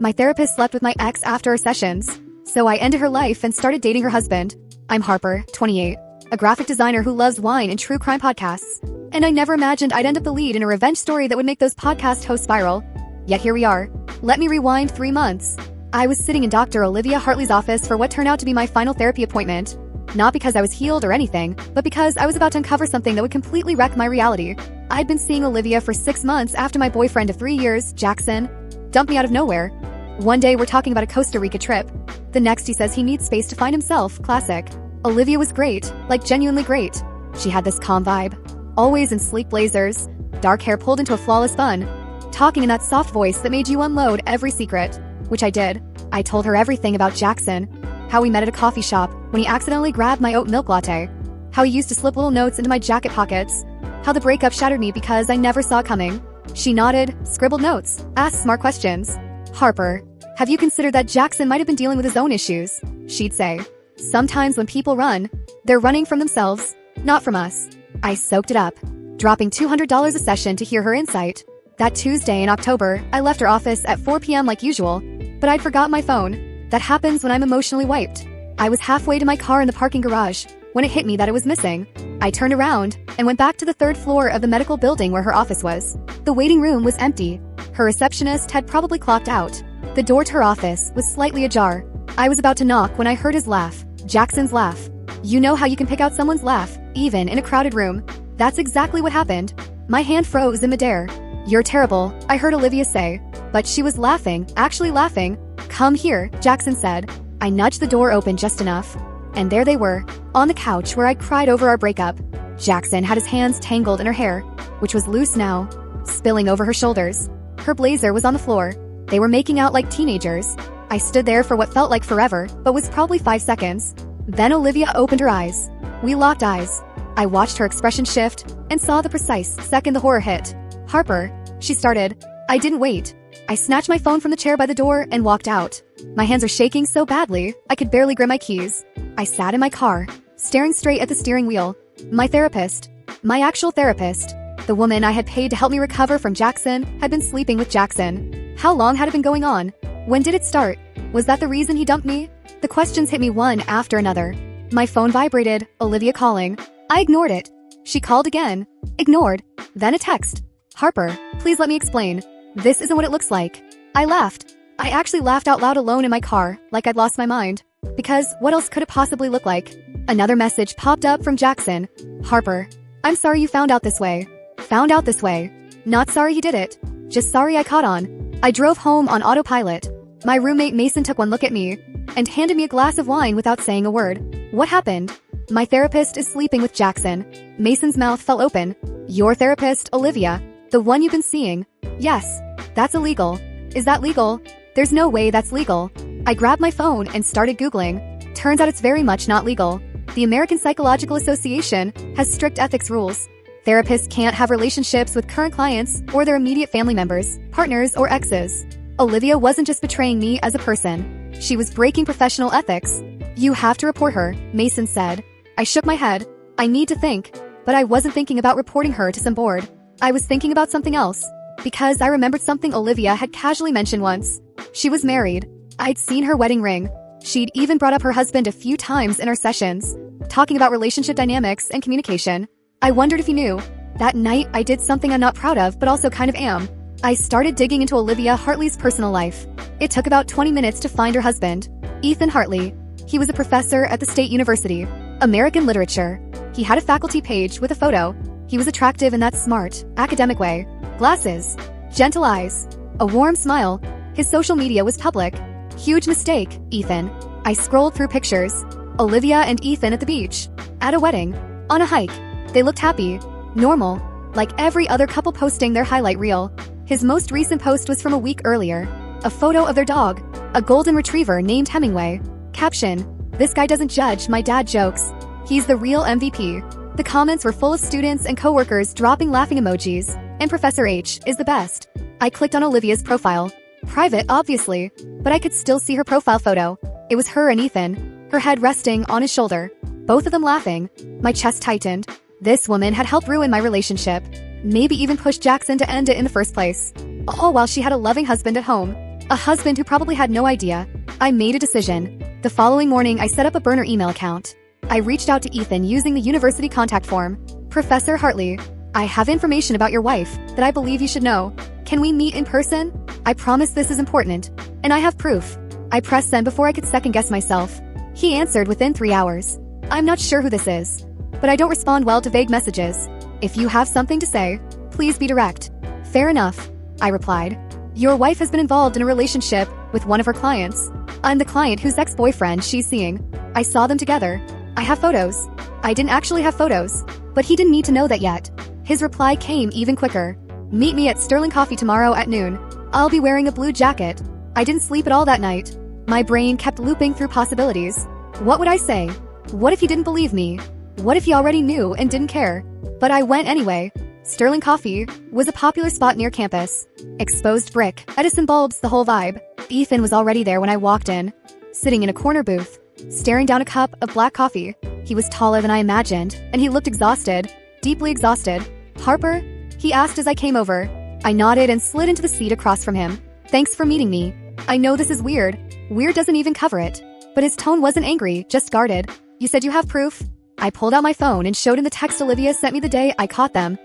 My therapist slept with my ex after our sessions, so I ended her life and started dating her husband. I'm Harper, 28, a graphic designer who loves wine and true crime podcasts. And I never imagined I'd end up the lead in a revenge story that would make those podcast hosts viral. Yet here we are. Let me rewind 3 months. I was sitting in Dr. Olivia Hartley's office for what turned out to be my final therapy appointment. Not because I was healed or anything, but because I was about to uncover something that would completely wreck my reality. I'd been seeing Olivia for 6 months after my boyfriend of 3 years, Jackson, dumped me out of nowhere. One day we're talking about a Costa Rica trip. The next he says he needs space to find himself. Classic. Olivia was great, like genuinely great. She had this calm vibe. Always in sleek blazers, dark hair pulled into a flawless bun, talking in that soft voice that made you unload every secret, which I did. I told her everything about Jackson, how we met at a coffee shop when he accidentally grabbed my oat milk latte, how he used to slip little notes into my jacket pockets, how the breakup shattered me because I never saw it coming. She nodded, scribbled notes, asked smart questions. Harper, have you considered that Jackson might have been dealing with his own issues? She'd say. Sometimes when people run, they're running from themselves, not from us. I soaked it up, dropping $200 a session to hear her insight. That Tuesday in October, I left her office at 4 p.m. like usual, but I'd forgotten my phone. That happens when I'm emotionally wiped. I was halfway to my car in the parking garage when it hit me that it was missing. I turned around and went back to the 3rd floor of the medical building where her office was. The waiting room was empty. Her receptionist had probably clocked out. The door to her office was slightly ajar. I was about to knock when I heard his laugh. Jackson's laugh. You know how you can pick out someone's laugh, even in a crowded room. That's exactly what happened. My hand froze in midair. You're terrible, I heard Olivia say. But she was laughing, actually laughing. Come here, Jackson said. I nudged the door open just enough. And there they were, on the couch where I'd cried over our breakup. Jackson had his hands tangled in her hair, which was loose now, spilling over her shoulders. Her blazer was on the floor. They were making out like teenagers. I stood there for what felt like forever, but was probably 5 seconds. Then Olivia opened her eyes. We locked eyes. I watched her expression shift and saw the precise second the horror hit. Harper, she started. I didn't wait. I snatched my phone from the chair by the door and walked out. My hands were shaking so badly, I could barely grip my keys. I sat in my car, staring straight at the steering wheel. My therapist, my actual therapist, the woman I had paid to help me recover from Jackson, had been sleeping with Jackson. How long had it been going on? When did it start? Was that the reason he dumped me? The questions hit me one after another. My phone vibrated, Olivia calling. I ignored it. She called again. Ignored. Then a text. Harper, please let me explain. This isn't what it looks like. I laughed. I actually laughed out loud alone in my car, like I'd lost my mind. Because what else could it possibly look like? Another message popped up from Jackson. Harper, I'm sorry you found out this way. Found out this way. Not sorry he did it. Just sorry I caught on. I drove home on autopilot. My roommate Mason took one look at me and handed me a glass of wine without saying a word. What happened? My therapist is sleeping with Jackson. Mason's mouth fell open. Your therapist, Olivia, the one you've been seeing. Yes, that's illegal. Is that legal? There's no way that's legal. I grabbed my phone and started Googling. Turns out it's very much not legal. The American Psychological Association has strict ethics rules. Therapists can't have relationships with current clients or their immediate family members, partners, or exes. Olivia wasn't just betraying me as a person. She was breaking professional ethics. You have to report her, Mason said. I shook my head. I need to think. But I wasn't thinking about reporting her to some board. I was thinking about something else. Because I remembered something Olivia had casually mentioned once. She was married. I'd seen her wedding ring. She'd even brought up her husband a few times in our sessions, talking about relationship dynamics and communication. I wondered if he knew. That night, I did something I'm not proud of, but also kind of am. I started digging into Olivia Hartley's personal life. It took about 20 minutes to find her husband, Ethan Hartley. He was a professor at the State University, American Literature. He had a faculty page with a photo. He was attractive in that smart, academic way. Glasses, gentle eyes, a warm smile. His social media was public. Huge mistake, Ethan. I scrolled through pictures. Olivia and Ethan at the beach, at a wedding, on a hike. They looked happy, normal, like every other couple posting their highlight reel. His most recent post was from a week earlier. A photo of their dog, a golden retriever named Hemingway. Caption, this guy doesn't judge my dad jokes. He's the real MVP. The comments were full of students and coworkers dropping laughing emojis, and Professor H is the best. I clicked on Olivia's profile. Private, obviously, but I could still see her profile photo. It was her and Ethan, her head resting on his shoulder. Both of them laughing. My chest tightened. This woman had helped ruin my relationship. Maybe even pushed Jackson to end it in the first place. All while she had a loving husband at home. A husband who probably had no idea. I made a decision. The following morning, I set up a burner email account. I reached out to Ethan using the university contact form. Professor Hartley, I have information about your wife that I believe you should know. Can we meet in person? I promise this is important. And I have proof. I pressed send before I could second guess myself. He answered within 3 hours. I'm not sure who this is, but I don't respond well to vague messages. If you have something to say, please be direct. Fair enough, I replied. Your wife has been involved in a relationship with one of her clients. I'm the client whose ex-boyfriend she's seeing. I saw them together. I have photos. I didn't actually have photos, but he didn't need to know that yet. His reply came even quicker. Meet me at Sterling Coffee tomorrow at noon. I'll be wearing a blue jacket. I didn't sleep at all that night. My brain kept looping through possibilities. What would I say? What if he didn't believe me? What if he already knew and didn't care? But I went anyway. Sterling Coffee was a popular spot near campus. Exposed brick, Edison bulbs, the whole vibe. Ethan was already there when I walked in, sitting in a corner booth, staring down a cup of black coffee. He was taller than I imagined, and he looked exhausted, deeply exhausted. Harper? He asked as I came over. I nodded and slid into the seat across from him. Thanks for meeting me. I know this is weird. Weird doesn't even cover it. But his tone wasn't angry, just guarded. You said you have proof? I pulled out my phone and showed him the text Olivia sent me the day I caught them.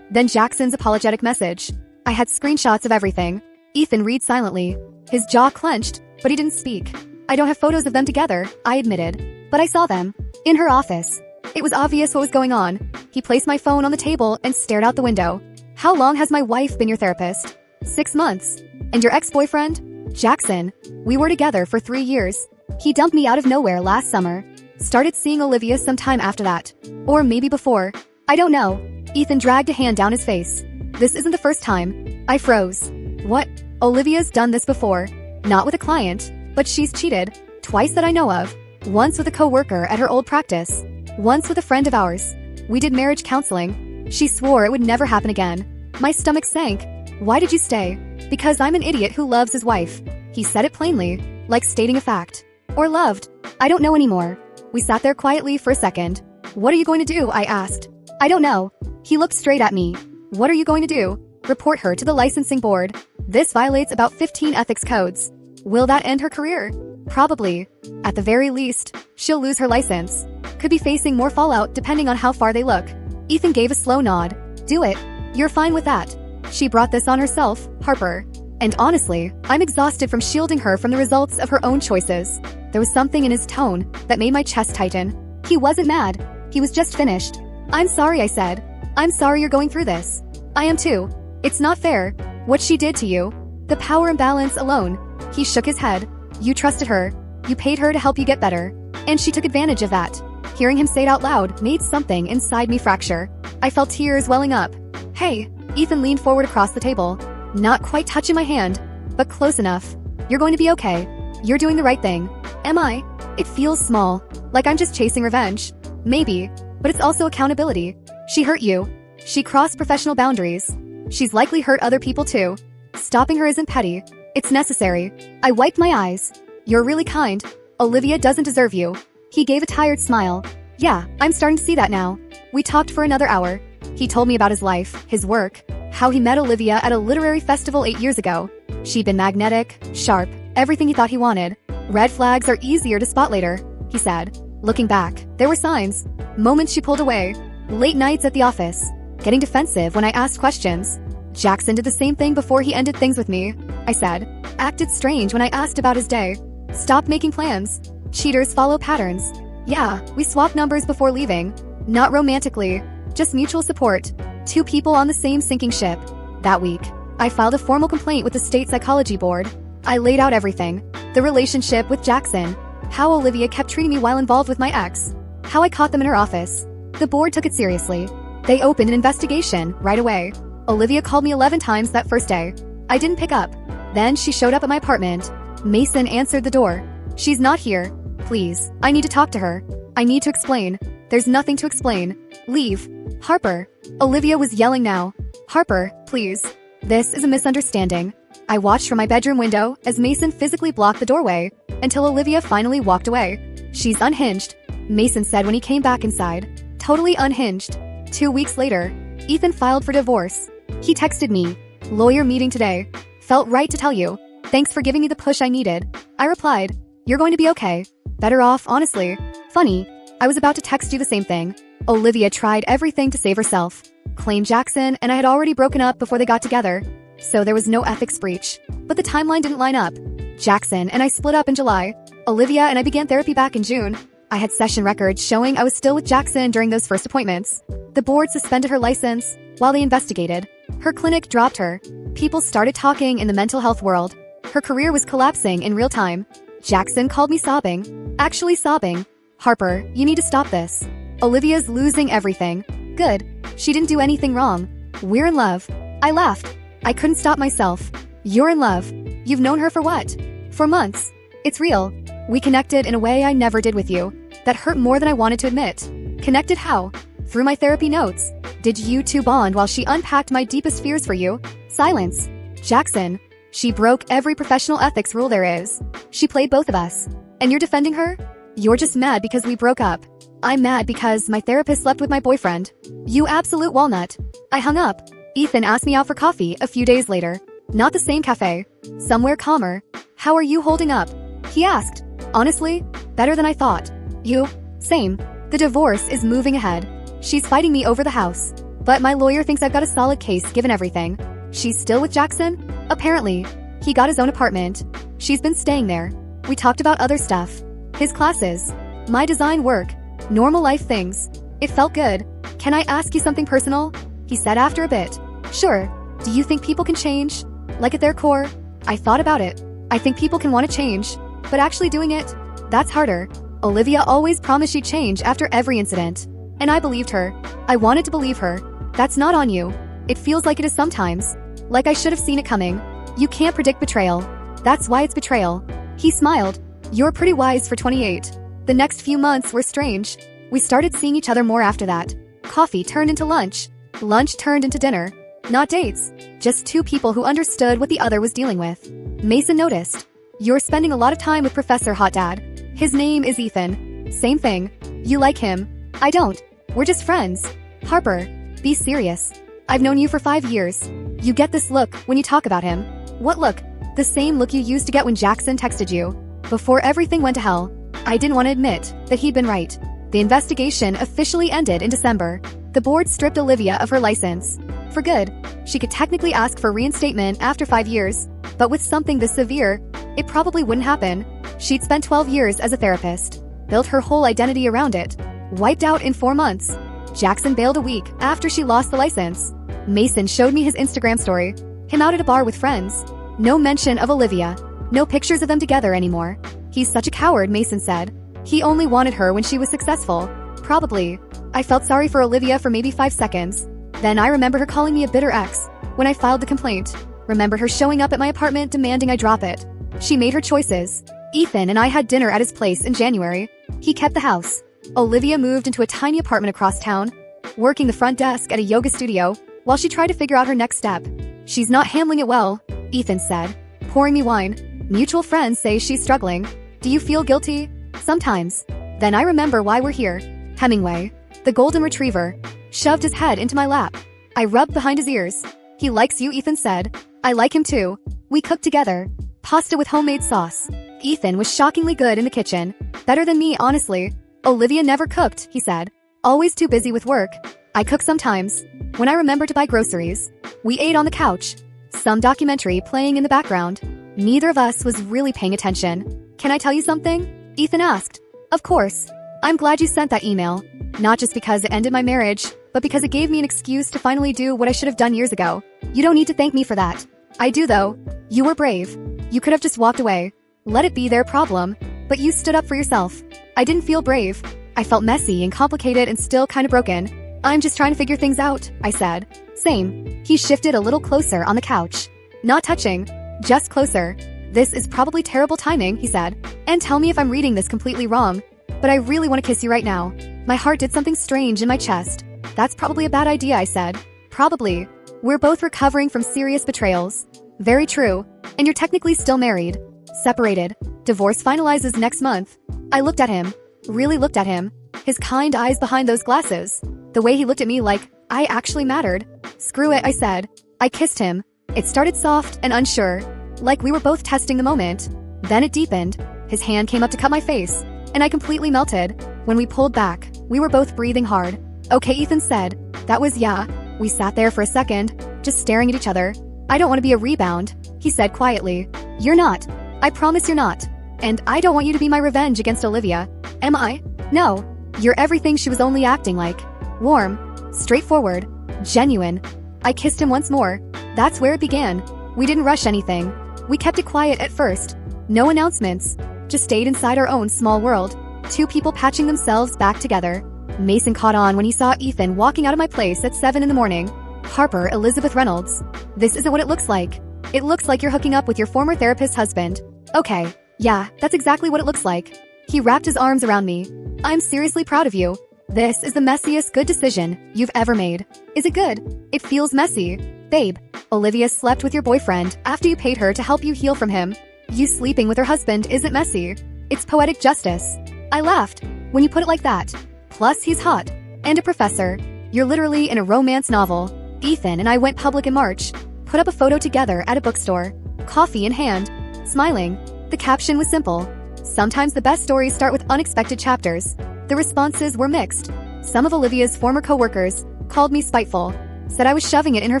Then Jackson's apologetic message. I had screenshots of everything. Ethan read silently. His jaw clenched, but he didn't speak. I don't have photos of them together, I admitted. But I saw them. In her office. It was obvious what was going on. He placed my phone on the table and stared out the window. How long has my wife been your therapist? 6 months. And your ex-boyfriend? Jackson. We were together for 3 years. He dumped me out of nowhere last summer. Started seeing Olivia sometime after that. Or maybe before. I don't know. Ethan dragged a hand down his face. This isn't the first time. I froze. What? Olivia's done this before. Not with a client, but she's cheated. Twice that I know of. Once with a co-worker at her old practice. Once with a friend of ours. We did marriage counseling. She swore it would never happen again. My stomach sank. Why did you stay? Because I'm an idiot who loves his wife. He said it plainly, like stating a fact. Or loved. I don't know anymore. We sat there quietly for a second. What are you going to do? I asked. I don't know. He looked straight at me. What are you going to do? Report her to the licensing board. This violates about 15 ethics codes. Will that end her career? Probably. At the very least, she'll lose her license. Could be facing more fallout depending on how far they look. Ethan gave a slow nod. Do it. You're fine with that. She brought this on herself, Harper. And honestly, I'm exhausted from shielding her from the results of her own choices. There was something in his tone that made my chest tighten. He wasn't mad. He was just finished. I'm sorry, I said. I'm sorry you're going through this. I am too. It's not fair. What she did to you. The power imbalance alone. He shook his head. You trusted her. You paid her to help you get better. And she took advantage of that. Hearing him say it out loud made something inside me fracture. I felt tears welling up. Hey, Ethan leaned forward across the table. Not quite touching my hand, but close enough. You're going to be okay. You're doing the right thing. Am I? It feels small. Like I'm just chasing revenge. Maybe. But it's also accountability. She hurt you. She crossed professional boundaries. She's likely hurt other people too. Stopping her isn't petty. It's necessary. I wiped my eyes. You're really kind. Olivia doesn't deserve you. He gave a tired smile. Yeah, I'm starting to see that now. We talked for another hour. He told me about his life, his work, how he met Olivia at a literary festival 8 years ago. She'd been magnetic, sharp, everything he thought he wanted. Red flags are easier to spot later, he said. Looking back, there were signs. Moments she pulled away. Late nights at the office. Getting defensive when I asked questions. Jackson did the same thing before he ended things with me, I said. Acted strange when I asked about his day. Stopped making plans. Cheaters follow patterns. Yeah, we swapped numbers before leaving. Not romantically, just mutual support. 2 people on the same sinking ship. That week, I filed a formal complaint with the state psychology board. I laid out everything. The relationship with Jackson. How Olivia kept treating me while involved with my ex. How I caught them in her office. The board took it seriously. They opened an investigation right away. Olivia called me 11 times that first day. I didn't pick up. Then she showed up at my apartment. Mason answered the door. She's not here. Please, I need to talk to her. I need to explain. There's nothing to explain. Leave. Harper. Olivia was yelling now. Harper, please. This is a misunderstanding. I watched from my bedroom window as Mason physically blocked the doorway until Olivia finally walked away. She's unhinged, Mason said when he came back inside. Totally unhinged. 2 weeks later, Ethan filed for divorce. He texted me. Lawyer meeting today. Felt right to tell you. Thanks for giving me the push I needed. I replied, you're going to be okay. Better off, honestly. Funny, I was about to text you the same thing. Olivia tried everything to save herself. Claimed Jackson and I had already broken up before they got together. So there was no ethics breach. But the timeline didn't line up. Jackson and I split up in July. Olivia and I began therapy back in June. I had session records showing I was still with Jackson during those first appointments. The board suspended her license while they investigated. Her clinic dropped her. People started talking in the mental health world. Her career was collapsing in real time. Jackson called me sobbing. Actually sobbing. Harper, you need to stop this. Olivia's losing everything. Good. She didn't do anything wrong. We're in love. I laughed. I couldn't stop myself. You're in love. You've known her for what? For months. It's real. We connected in a way I never did with you. That hurt more than I wanted to admit. Connected how? Through my therapy notes. Did you two bond while she unpacked my deepest fears for you? Silence. Jackson. She broke every professional ethics rule there is. She played both of us. And you're defending her? You're just mad because we broke up. I'm mad because my therapist slept with my boyfriend. You absolute walnut. I hung up. Ethan asked me out for coffee a few days later. Not the same cafe. Somewhere calmer. How are you holding up? He asked. Honestly, better than I thought. You? Same. The divorce is moving ahead. She's fighting me over the house. But my lawyer thinks I've got a solid case given everything. She's still with Jackson? Apparently. He got his own apartment. She's been staying there. We talked about other stuff. His classes. My design work. Normal life things. It felt good. Can I ask you something personal? He said after a bit. Sure. Do you think people can change? Like at their core? I thought about it. I think people can want to change. But actually doing it? That's harder. Olivia always promised she'd change after every incident. And I believed her. I wanted to believe her. That's not on you. It feels like it is sometimes. Like I should have seen it coming. You can't predict betrayal. That's why it's betrayal. He smiled. You're pretty wise for 28. The next few months were strange. We started seeing each other more after that. Coffee turned into lunch. Lunch turned into dinner. Not dates. Just two people who understood what the other was dealing with. Mason noticed. You're spending a lot of time with Professor Hot Dad. His name is Ethan. Same thing. You like him. I don't. We're just friends. Harper, be serious. I've known you for 5 years. You get this look when you talk about him. What look? The same look you used to get when Jackson texted you. Before everything went to hell. I didn't want to admit that he'd been right. The investigation officially ended in December. The board stripped Olivia of her license. For good. She could technically ask for reinstatement after 5 years. But with something this severe, it probably wouldn't happen. She'd spent 12 years as a therapist. Built her whole identity around it. Wiped out in 4 months. Jackson bailed a week after she lost the license. Mason showed me his Instagram story. Him out at a bar with friends. No mention of Olivia. No pictures of them together anymore. He's such a coward, Mason said. He only wanted her when she was successful. Probably. I felt sorry for Olivia for maybe 5 seconds. Then I remember her calling me a bitter ex when I filed the complaint. Remembered her showing up at my apartment demanding I drop it. She made her choices. Ethan and I had dinner at his place in January. He kept the house. Olivia moved into a tiny apartment across town, working the front desk at a yoga studio while she tried to figure out her next step. She's not handling it well, Ethan said, pouring me wine. Mutual friends say she's struggling. Do you feel guilty? Sometimes. Then I remember why we're here. Hemingway, the golden retriever, shoved his head into my lap. I rubbed behind his ears. He likes you, Ethan said. I like him too. We cooked together. Pasta with homemade sauce. Ethan was shockingly good in the kitchen. Better than me, honestly. Olivia never cooked, he said. Always too busy with work. I cook sometimes. When I remember to buy groceries. We ate on the couch. Some documentary playing in the background. Neither of us was really paying attention. Can I tell you something? Ethan asked. Of course. I'm glad you sent that email. Not just because it ended my marriage, but because it gave me an excuse to finally do what I should have done years ago. You don't need to thank me for that. I do though. You were brave. You could have just walked away. Let it be their problem. But you stood up for yourself. I didn't feel brave. I felt messy and complicated and still kind of broken. I'm just trying to figure things out, I said. Same. He shifted a little closer on the couch. Not touching. Just closer. This is probably terrible timing, he said. And tell me if I'm reading this completely wrong. But I really want to kiss you right now. My heart did something strange in my chest. That's probably a bad idea, I said. Probably. We're both recovering from serious betrayals. Very true. And you're technically still married. Separated. Divorce finalizes next month. I looked at him. Really looked at him. His kind eyes behind those glasses. The way he looked at me like I actually mattered. Screw it, I said. I kissed him. It started soft and unsure. like we were both testing the moment. Then it deepened. His hand came up to cut my face, and I completely melted. When we pulled back, we were both breathing hard. Okay, Ethan said. That was yeah. We sat there for a second, just staring at each other. I don't want to be a rebound, he said quietly. You're not. I promise you're not. And I don't want you to be my revenge against Olivia. Am I? No. You're everything she was only acting like. Warm, straightforward, genuine. I kissed him once more. That's where it began. We didn't rush anything. We kept it quiet at first. No announcements. Just stayed inside our own small world. Two people patching themselves back together. Mason caught on when he saw Ethan walking out of my place at 7 in the morning. Harper Elizabeth Reynolds. This isn't what it looks like. It looks like you're hooking up with your former therapist's husband. Okay, yeah, that's exactly what it looks like. He wrapped his arms around me. I'm seriously proud of you. This is the messiest good decision you've ever made. Is it good? It feels messy. Babe, Olivia slept with your boyfriend after you paid her to help you heal from him. You sleeping with her husband isn't messy. It's poetic justice. I laughed when you put it like that. Plus, he's hot. And a professor. You're literally in a romance novel. Ethan and I went public in March. Put up a photo together at a bookstore. Coffee in hand. Smiling. The caption was simple. Sometimes the best stories start with unexpected chapters. The responses were mixed. Some of Olivia's former co-workers called me spiteful. Said I was shoving it in her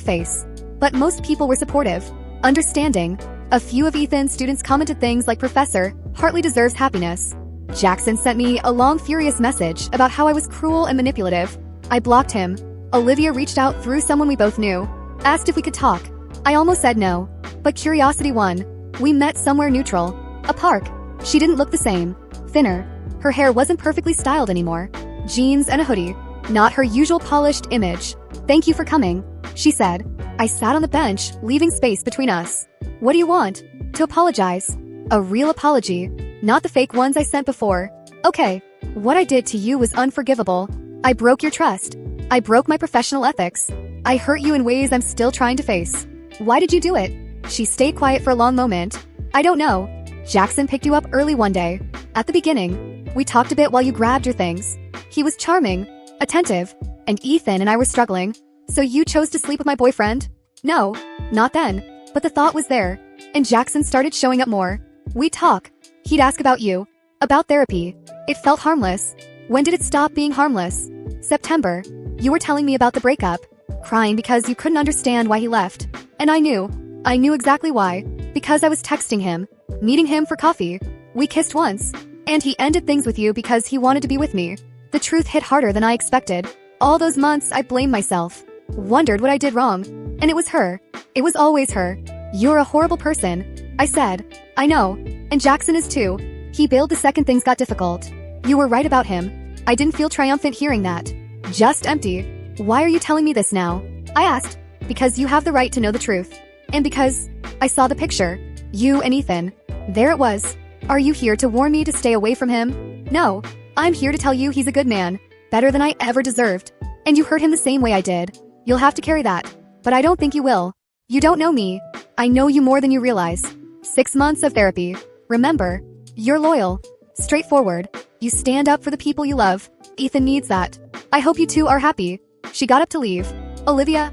face. But most people were supportive. Understanding. A few of Ethan's students commented things like Professor hardly deserves happiness. Jackson sent me a long furious message about how I was cruel and manipulative. I blocked him. Olivia reached out through someone we both knew. Asked if we could talk. I almost said no. But curiosity won. We met somewhere neutral. A park. She didn't look the same. Thinner. Her hair wasn't perfectly styled anymore. Jeans and a hoodie. Not her usual polished image. Thank you for coming, she said. I sat on the bench, leaving space between us. What do you want? To apologize. A real apology. Not the fake ones I sent before. Okay. What I did to you was unforgivable. I broke your trust. I broke my professional ethics. I hurt you in ways I'm still trying to face. Why did you do it? She stayed quiet for a long moment. I don't know. Jackson picked you up early one day. At the beginning, we talked a bit while you grabbed your things. He was charming, attentive, and Ethan and I were struggling. So you chose to sleep with my boyfriend? No, not then. But the thought was there. And Jackson started showing up more. We'd talk. He'd ask about you. About therapy. It felt harmless. When did it stop being harmless? September. You were telling me about the breakup. Crying because you couldn't understand why he left. And I knew. I knew exactly why. Because I was texting him. Meeting him for coffee. We kissed once. And he ended things with you because he wanted to be with me. The truth hit harder than I expected. All those months I blamed myself. Wondered what I did wrong. And it was her. It was always her. You're a horrible person. I said. I know. And Jackson is too. He bailed the second things got difficult. You were right about him. I didn't feel triumphant hearing that. Just empty. Why are you telling me this now? I asked. Because you have the right to know the truth. And because I saw the picture. You and Ethan. There it was. Are you here to warn me to stay away from him? No. I'm here to tell you he's a good man. Better than I ever deserved. And you hurt him the same way I did. You'll have to carry that. But I don't think you will. You don't know me. I know you more than you realize. 6 months of therapy. Remember, you're loyal. Straightforward. You stand up for the people you love. Ethan needs that. I hope you two are happy. She got up to leave. Olivia?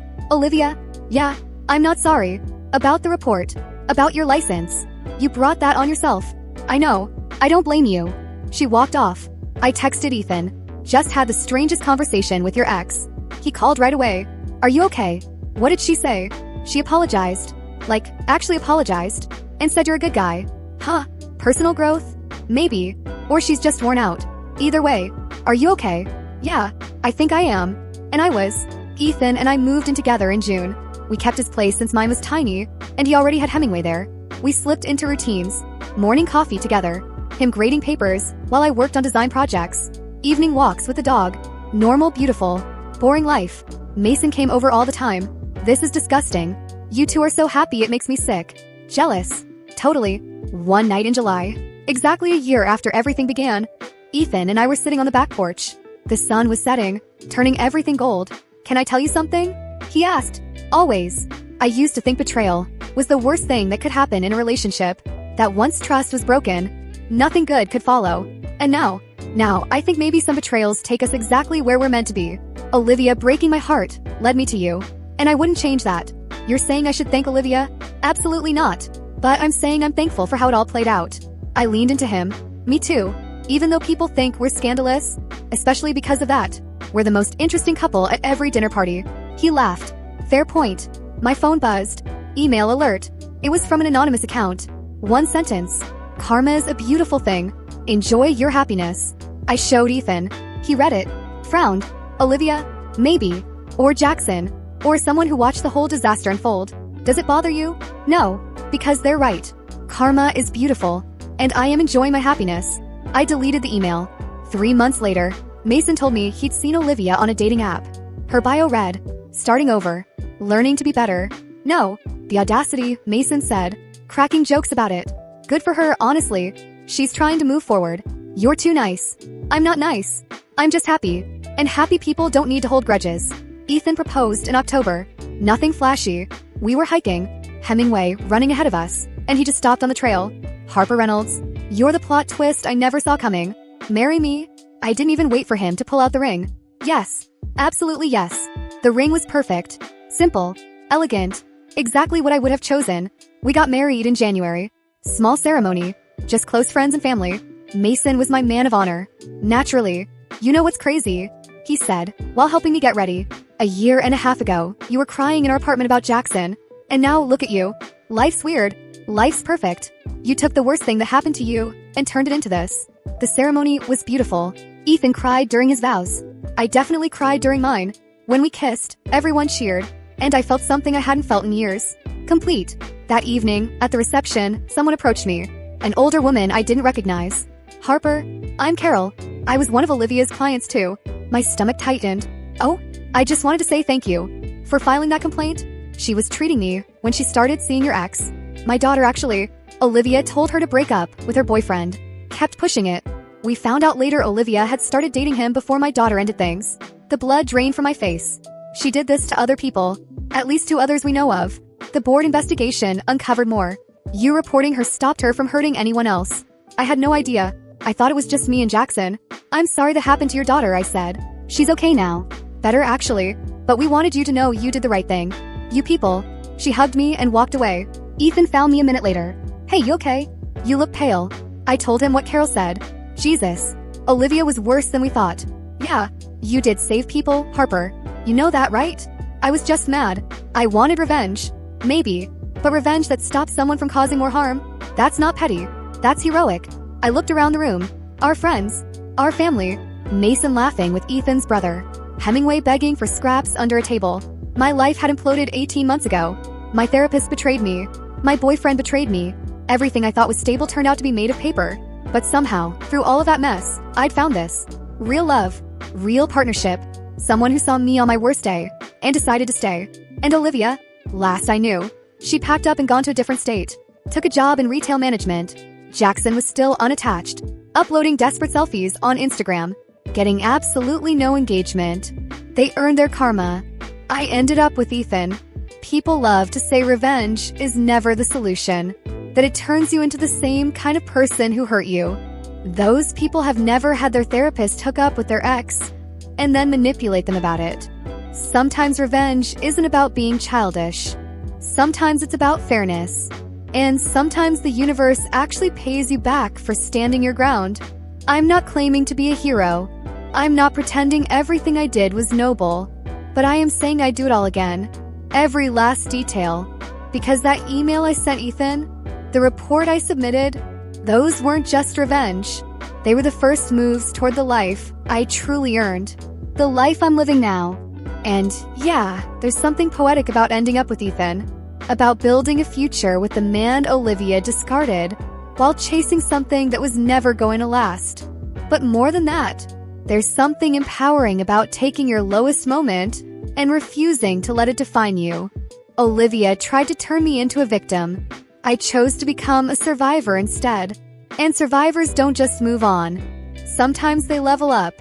Yeah, I'm not sorry. About the report. About your license. You brought that on yourself. I know. I don't blame you. She walked off. I texted Ethan. Just had the strangest conversation with your ex. He called right away. Are you okay? What did she say? She apologized. Like, actually apologized. And said you're a good guy. Huh? Personal growth? Maybe. Or she's just worn out. Either way. Are you okay? Yeah, I think I am. And I was. Ethan and I moved in together in June. We kept his place since mine was tiny, and he already had Hemingway there. We slipped into routines. Morning coffee together. Him grading papers, while I worked on design projects. Evening walks with the dog. Normal, beautiful. Boring life. Mason came over all the time. This is disgusting. You two are so happy it makes me sick. Jealous. Totally. One night in July. Exactly a year after everything began. Ethan and I were sitting on the back porch. The sun was setting, turning everything gold. Can I tell you something? He asked. Always. I used to think betrayal was the worst thing that could happen in a relationship. That once trust was broken, nothing good could follow. And now I think maybe some betrayals take us exactly where we're meant to be. Olivia breaking my heart led me to you. And I wouldn't change that. You're saying I should thank Olivia? Absolutely not. But I'm saying I'm thankful for how it all played out. I leaned into him. Me too. Even though people think we're scandalous, especially because of that. We're the most interesting couple at every dinner party. He laughed. Fair point. My phone buzzed. Email alert. It was from an anonymous account. One sentence. Karma is a beautiful thing. Enjoy your happiness. I showed Ethan. He read it. Frowned. Olivia? Maybe. Or Jackson. Or someone who watched the whole disaster unfold. Does it bother you? No. Because they're right. Karma is beautiful. And I am enjoying my happiness. I deleted the email. 3 months later, Mason told me he'd seen Olivia on a dating app. Her bio read, starting over, learning to be better. No, the audacity, Mason said, cracking jokes about it. Good for her, honestly. She's trying to move forward. You're too nice. I'm not nice. I'm just happy. And happy people don't need to hold grudges. Ethan proposed in October. Nothing flashy. We were hiking. Hemingway running ahead of us. And he just stopped on the trail. Harper Reynolds, you're the plot twist I never saw coming. Marry me? I didn't even wait for him to pull out the ring. Yes. Absolutely yes. The ring was perfect. Simple. Elegant. Exactly what I would have chosen. We got married in January. Small ceremony. Just close friends and family. Mason was my man of honor. Naturally. You know what's crazy? He said, while helping me get ready. 1.5 years ago, you were crying in our apartment about Jackson. And now look at you. Life's weird. Life's perfect. You took the worst thing that happened to you and turned it into this. The ceremony was beautiful. Ethan cried during his vows. I definitely cried during mine. When we kissed, everyone cheered. And I felt something I hadn't felt in years. Complete. That evening, at the reception, someone approached me. An older woman I didn't recognize. Harper, I'm Carol. I was one of Olivia's clients too. My stomach tightened. Oh, I just wanted to say thank you. For filing that complaint? She was treating me when she started seeing your ex. My daughter actually. Olivia told her to break up with her boyfriend. Kept pushing it. We found out later Olivia had started dating him before my daughter ended things. The blood drained from my face. She did this to other people. At least 2 others we know of. The board investigation uncovered more. You reporting her stopped her from hurting anyone else. I had no idea. I thought it was just me and Jackson. I'm sorry that happened to your daughter, I said. She's okay now. Better actually. But we wanted you to know you did the right thing. You people. She hugged me and walked away. Ethan found me a minute later. Hey, you okay? You look pale. I told him what Carol said. Jesus. Olivia was worse than we thought. Yeah, you did save people, Harper. You know that, right? I was just mad. I wanted revenge. Maybe. But revenge that stopped someone from causing more harm? That's not petty. That's heroic. I looked around the room. Our friends. Our family. Mason laughing with Ethan's brother. Hemingway begging for scraps under a table. My life had imploded 18 months ago. My therapist betrayed me. My boyfriend betrayed me. Everything I thought was stable turned out to be made of paper. But somehow, through all of that mess, I'd found this. Real love. Real partnership. Someone who saw me on my worst day and decided to stay. And Olivia? Last I knew, she packed up and gone to a different state. Took a job in retail management. Jackson was still unattached. Uploading desperate selfies on Instagram. Getting absolutely no engagement. They earned their karma. I ended up with Ethan. People love to say revenge is never the solution. That it turns you into the same kind of person who hurt you. Those people have never had their therapist hook up with their ex and then manipulate them about it. Sometimes revenge isn't about being childish. Sometimes it's about fairness. And sometimes the universe actually pays you back for standing your ground. I'm not claiming to be a hero. I'm not pretending everything I did was noble. But I am saying I'd do it all again. Every last detail. Because that email I sent Ethan, the report I submitted, those weren't just revenge. They were the first moves toward the life I truly earned. The life I'm living now. And yeah, there's something poetic about ending up with Ethan. About building a future with the man Olivia discarded while chasing something that was never going to last. But more than that, there's something empowering about taking your lowest moment and refusing to let it define you. Olivia tried to turn me into a victim. I chose to become a survivor instead. And survivors don't just move on. Sometimes they level up.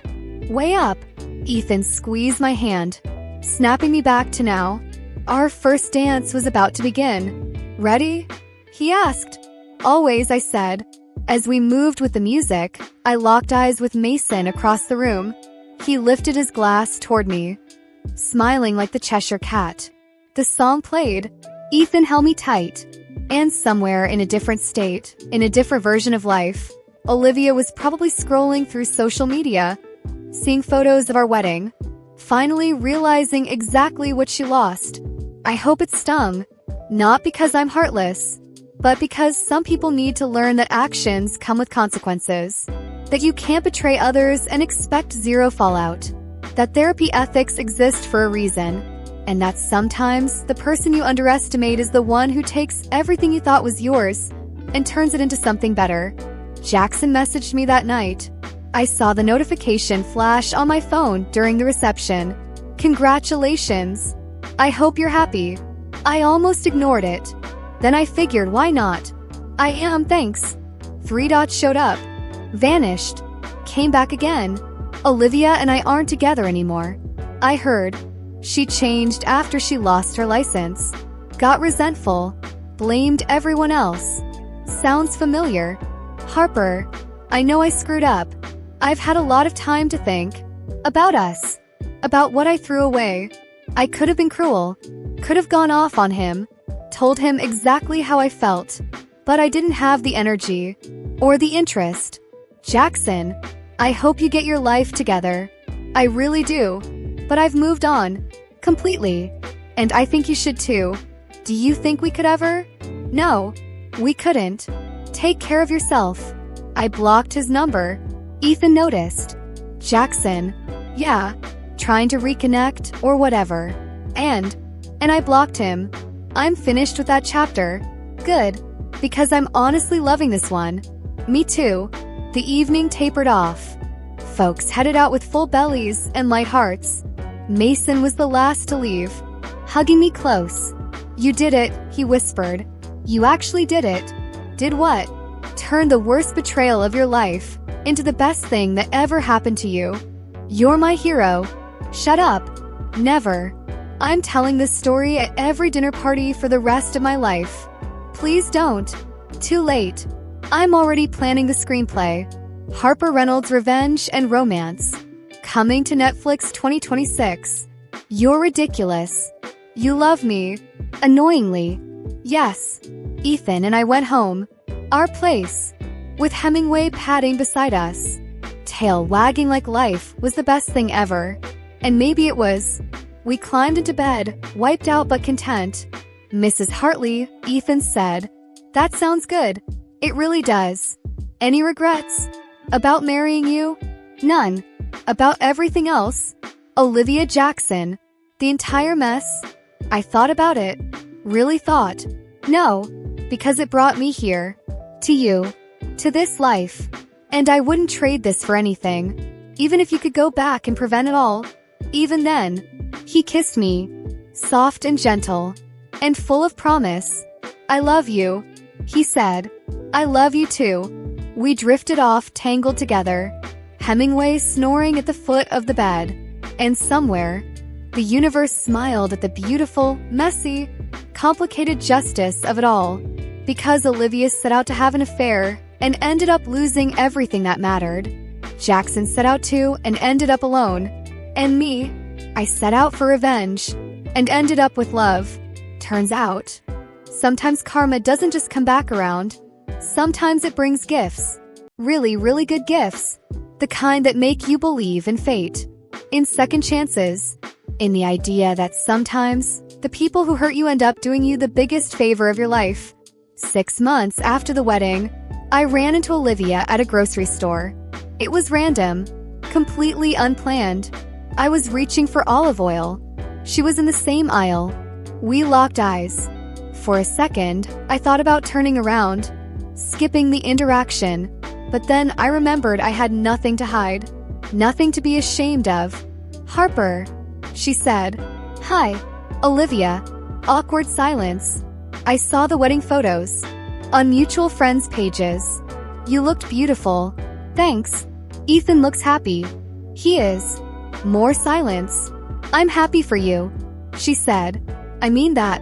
Way up. Ethan squeezed my hand, snapping me back to now. Our first dance was about to begin. Ready? He asked. Always, I said. As we moved with the music, I locked eyes with Mason across the room. He lifted his glass toward me, smiling like the Cheshire Cat. The song played. Ethan held me tight. And somewhere in a different state, in a different version of life, Olivia was probably scrolling through social media, seeing photos of our wedding, finally realizing exactly what she lost. I hope it stung. Not because I'm heartless, but because some people need to learn that actions come with consequences. That you can't betray others and expect zero fallout. That therapy ethics exist for a reason. And that sometimes the person you underestimate is the one who takes everything you thought was yours and turns it into something better. Jackson messaged me that night. I saw the notification flash on my phone during the reception. Congratulations. I hope you're happy. I almost ignored it. Then I figured, why not? I am, thanks. 3 dots showed up. Vanished. Came back again. Olivia and I aren't together anymore. I heard. She changed after she lost her license. Got resentful. Blamed everyone else. Sounds familiar. Harper, I know I screwed up. I've had a lot of time to think. About us. About what I threw away. I could have been cruel. Could have gone off on him. Told him exactly how I felt. But I didn't have the energy. Or the interest. Jackson, I hope you get your life together. I really do. But I've moved on. Completely. And I think you should too. Do you think we could ever? No. We couldn't. Take care of yourself. I blocked his number. Ethan noticed. Jackson. Yeah. Trying to reconnect or whatever. And I blocked him. I'm finished with that chapter. Good. Because I'm honestly loving this one. Me too. The evening tapered off. Folks headed out with full bellies and light hearts. Mason was the last to leave, hugging me close. You did it, he whispered. You actually did it. Did what? Turned the worst betrayal of your life into the best thing that ever happened to you. You're my hero. Shut up. Never. I'm telling this story at every dinner party for the rest of my life. Please don't. Too late. I'm already planning the screenplay. Harper Reynolds' Revenge and Romance. Coming to Netflix 2026. You're ridiculous. You love me. Annoyingly. Yes. Ethan and I went home. Our place. With Hemingway padding beside us. Tail wagging like life was the best thing ever. And maybe it was. We climbed into bed, wiped out but content. Mrs. Hartley, Ethan said. That sounds good. It really does. Any regrets? About marrying you? None. About everything else? Olivia Jackson. The entire mess? I thought about it. Really thought. No. Because it brought me here. To you. To this life. And I wouldn't trade this for anything. Even if you could go back and prevent it all. Even then. He kissed me. Soft and gentle. And full of promise. I love you. He said. I love you too. We drifted off, tangled together. Hemingway snoring at the foot of the bed. And somewhere, the universe smiled at the beautiful, messy, complicated justice of it all. Because Olivia set out to have an affair and ended up losing everything that mattered. Jackson set out to and ended up alone. And me, I set out for revenge and ended up with love. Turns out, sometimes karma doesn't just come back around. Sometimes it brings gifts. Really, really good gifts. The kind that make you believe in fate. In second chances. In the idea that sometimes, the people who hurt you end up doing you the biggest favor of your life. 6 months after the wedding, I ran into Olivia at a grocery store. It was random. Completely unplanned. I was reaching for olive oil. She was in the same aisle. We locked eyes. For a second, I thought about turning around, skipping the interaction, but then I remembered I had nothing to hide, nothing to be ashamed of. Harper, she said. Hi, Olivia. Awkward silence. I saw the wedding photos on mutual friends' pages. You looked beautiful. Thanks. Ethan looks happy. He is. More silence. I'm happy for you, she said. I mean that.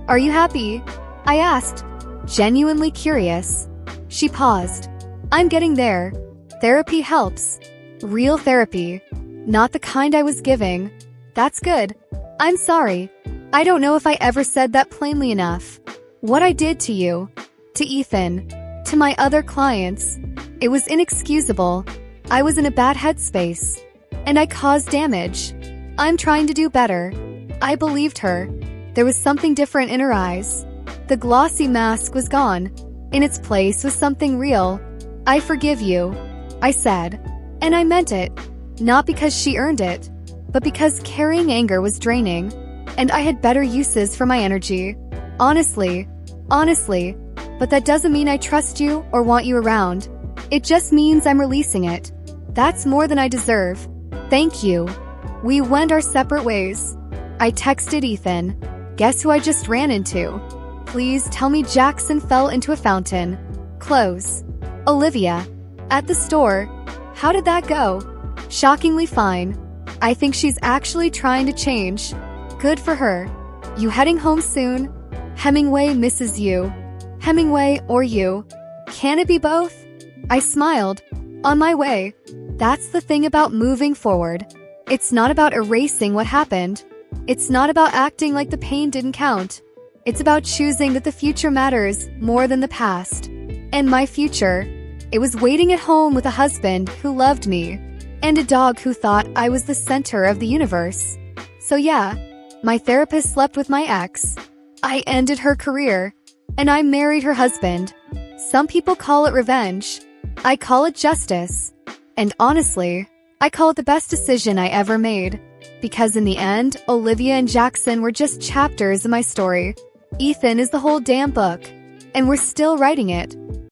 Are you happy? I asked, genuinely curious. She paused. I'm getting there. Therapy helps. Real therapy. Not the kind I was giving. That's good. I'm sorry. I don't know if I ever said that plainly enough. What I did to you, to Ethan, to my other clients, it was inexcusable. I was in a bad headspace, and I caused damage. I'm trying to do better. I believed her. There was something different in her eyes. The glossy mask was gone. In its place was something real. I forgive you, I said. And I meant it. Not because she earned it, but because carrying anger was draining, and I had better uses for my energy. Honestly. But that doesn't mean I trust you or want you around. It just means I'm releasing it. That's more than I deserve. Thank you. We went our separate ways. I texted Ethan. Guess who I just ran into? Please tell me Jackson fell into a fountain. Close. Olivia. At the store. How did that go? Shockingly fine. I think she's actually trying to change. Good for her. You heading home soon? Hemingway misses you. Hemingway or you. Can it be both? I smiled. On my way. That's the thing about moving forward. It's not about erasing what happened. It's not about acting like the pain didn't count. It's about choosing that the future matters more than the past. And my future, it was waiting at home with a husband who loved me, and a dog who thought I was the center of the universe. So yeah, my therapist slept with my ex. I ended her career, and I married her husband. Some people call it revenge. I call it justice. And honestly, I call it the best decision I ever made. Because in the end, Olivia and Jackson were just chapters in my story. Ethan is the whole damn book. And we're still writing it.